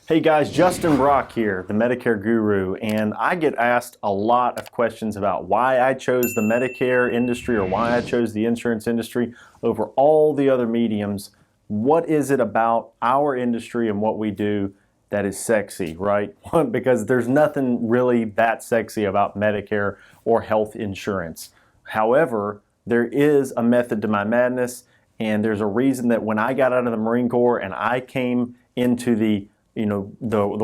Hey guys, Justin Brock here, the Medicare Guru, and I get asked a lot of questions about why I chose the Medicare industry or why I chose the insurance industry over all the other mediums. What is it about our industry and what we do that is sexy, right? Because there's nothing really that sexy about Medicare or health insurance. However, there is a method to my madness, and there's a reason that when I got out of the Marine Corps and I came into the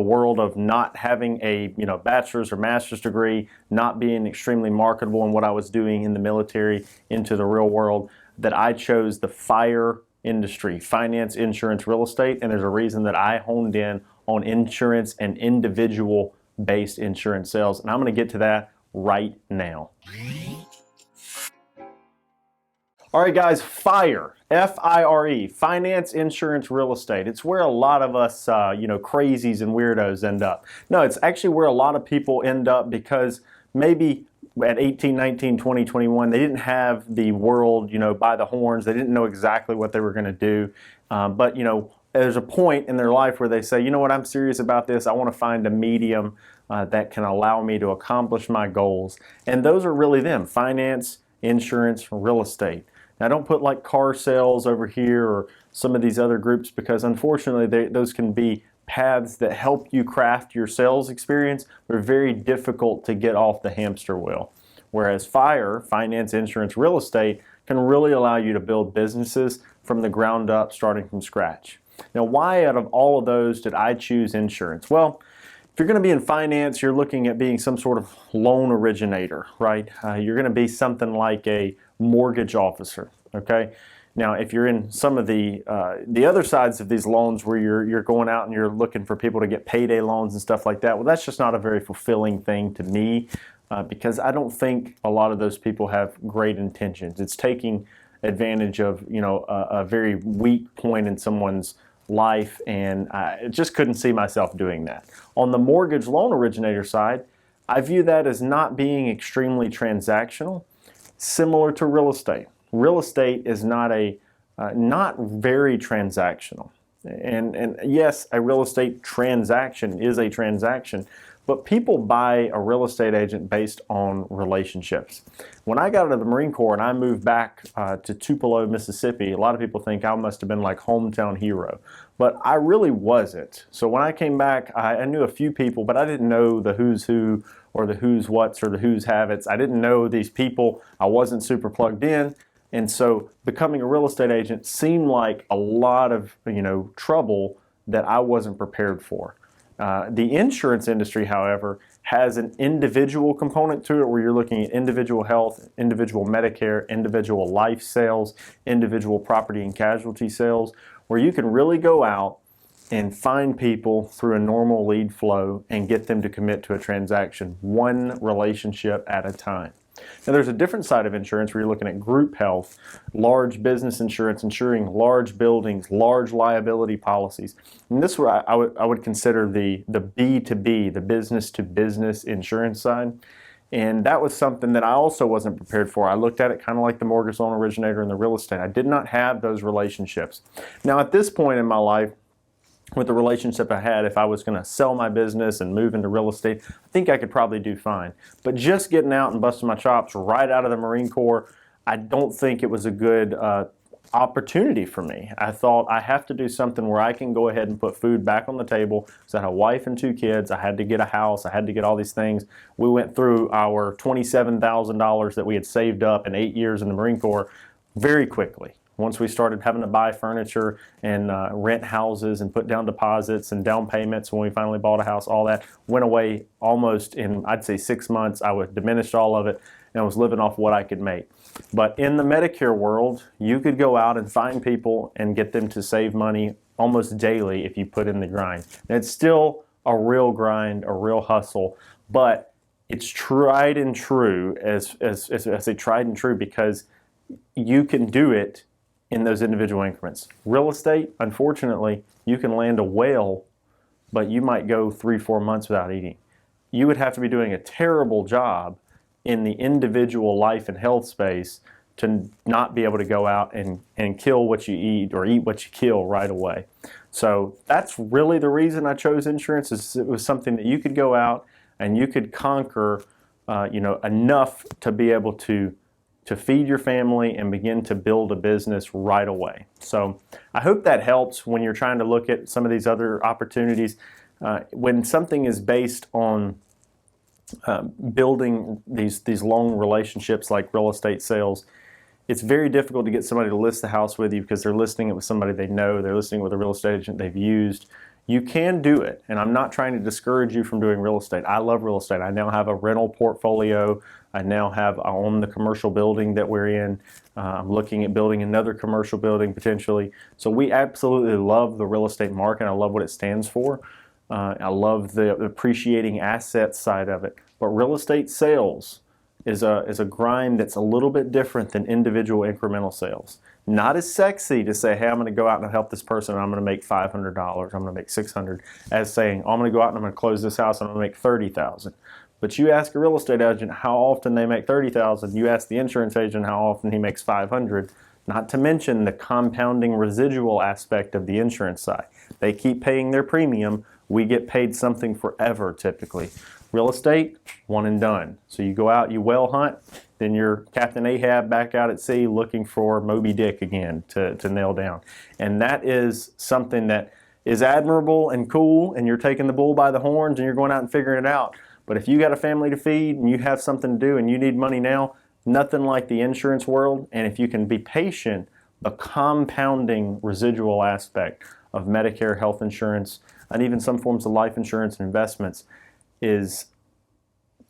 world of not having a bachelor's or master's degree, not being extremely marketable in what I was doing in the military into the real world, that I chose the FIRE industry, finance, insurance, real estate, and there's a reason that I honed in on insurance and individual based insurance sales, and I'm going to get to that right now. All right, guys, FIRE, F-I-R-E, finance, insurance, real estate. It's where a lot of us, crazies and weirdos end up. No, it's actually where a lot of people end up because maybe at 18, 19, 20, 21, they didn't have the world, by the horns. They didn't know exactly what they were going to do. But there's a point in their life where they say, you know what, I'm serious about this. I want to find a medium that can allow me to accomplish my goals. And those are really them, finance, insurance, real estate. Now, don't put like car sales over here or some of these other groups because unfortunately those can be paths that help you craft your sales experience. They're very difficult to get off the hamster wheel. Whereas FIRE, finance, insurance, real estate, can really allow you to build businesses from the ground up, starting from scratch. Now, why out of all of those did I choose insurance? Well, if you're going to be in finance, you're looking at being some sort of loan originator, right? You're going to be something like a mortgage officer, okay? Now, if you're in some of the other sides of these loans where you're going out and you're looking for people to get payday loans and stuff like that, well, that's just not a very fulfilling thing to me because I don't think a lot of those people have great intentions. It's taking advantage of, a very weak point in someone's life, and I just couldn't see myself doing that. On the mortgage loan originator side, I view that as not being extremely transactional, similar to real estate. Real estate is not very transactional. And yes, a real estate transaction is a transaction, but people buy a real estate agent based on relationships. When I got out of the Marine Corps and I moved back to Tupelo, Mississippi, a lot of people think I must have been like hometown hero, but I really wasn't. So when I came back, I knew a few people, but I didn't know the who's who or the who's what's or the who's have-its. I didn't know these people. I wasn't super plugged in. And so becoming a real estate agent seemed like a lot of, trouble that I wasn't prepared for. The insurance industry, however, has an individual component to it where you're looking at individual health, individual Medicare, individual life sales, individual property and casualty sales, where you can really go out and find people through a normal lead flow and get them to commit to a transaction, one relationship at a time. Now, there's a different side of insurance where you're looking at group health, large business insurance, insuring large buildings, large liability policies. And this is where I would consider the B2B, the business-to-business insurance side. And that was something that I also wasn't prepared for. I looked at it kind of like the mortgage loan originator and the real estate. I did not have those relationships. Now, at this point in my life, with the relationship I had, if I was going to sell my business and move into real estate, I think I could probably do fine. But just getting out and busting my chops right out of the Marine Corps, I don't think it was a good opportunity for me. I thought I have to do something where I can go ahead and put food back on the table. So I had a wife and 2 kids. I had to get a house. I had to get all these things. We went through our $27,000 that we had saved up in 8 years in the Marine Corps very quickly. Once we started having to buy furniture and rent houses and put down deposits and down payments when we finally bought a house, all that went away almost in, I'd say, 6 months. I would diminished all of it and was living off what I could make. But in the Medicare world, you could go out and find people and get them to save money almost daily if you put in the grind. And it's still a real grind, a real hustle, but it's tried and true as a tried and true because you can do it in those individual increments. Real estate, unfortunately, you can land a whale, but you might go 3-4 months without eating. You would have to be doing a terrible job in the individual life and health space to not be able to go out and kill what you eat or eat what you kill right away. So that's really the reason I chose insurance, is it was something that you could go out and you could conquer enough to be able to feed your family and begin to build a business right away. So I hope that helps when you're trying to look at some of these other opportunities. When something is based on building these long relationships like real estate sales, it's very difficult to get somebody to list the house with you because they're listing it with somebody they know, they're listing it with a real estate agent they've used. You can do it, and I'm not trying to discourage you from doing real estate. I love real estate. I now have a rental portfolio. I own the commercial building that we're in. I'm looking at building another commercial building potentially. So we absolutely love the real estate market. I love what it stands for. I love the appreciating assets side of it. But real estate sales is a grind that's a little bit different than individual incremental sales. Not as sexy to say, hey, I'm going to go out and help this person and I'm going to make $500, I'm going to make $600, as saying, oh, I'm going to go out and I'm going to close this house and I'm going to make $30,000. But you ask a real estate agent how often they make $30,000, you ask the insurance agent how often he makes $500, not to mention the compounding residual aspect of the insurance side. They keep paying their premium, we get paid something forever typically. Real estate, one and done. So you go out, you whale hunt, then you're Captain Ahab back out at sea looking for Moby Dick again to nail down. And that is something that is admirable and cool, and you're taking the bull by the horns and you're going out and figuring it out. But if you got a family to feed and you have something to do and you need money now, nothing like the insurance world. And if you can be patient, the compounding residual aspect of Medicare, health insurance, and even some forms of life insurance and investments is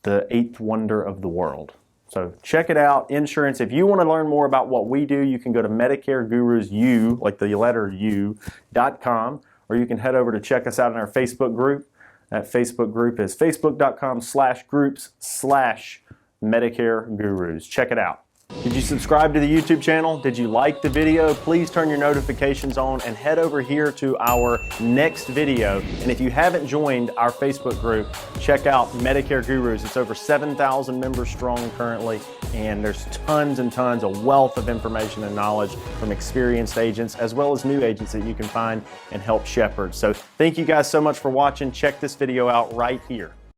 the eighth wonder of the world. So check it out, insurance. If you want to learn more about what we do, you can go to MedicareGurus, like the letter U.com, or you can head over to check us out in our Facebook group. That Facebook group is facebook.com/groups/Medicare Gurus. Check it out. Did you subscribe to the YouTube channel? Did you like the video? Please turn your notifications on and head over here to our next video. And if you haven't joined our Facebook group, check out Medicare Gurus. It's over 7,000 members strong currently, and there's tons and tons of wealth of information and knowledge from experienced agents as well as new agents that you can find and help shepherd. So thank you guys so much for watching. Check this video out right here.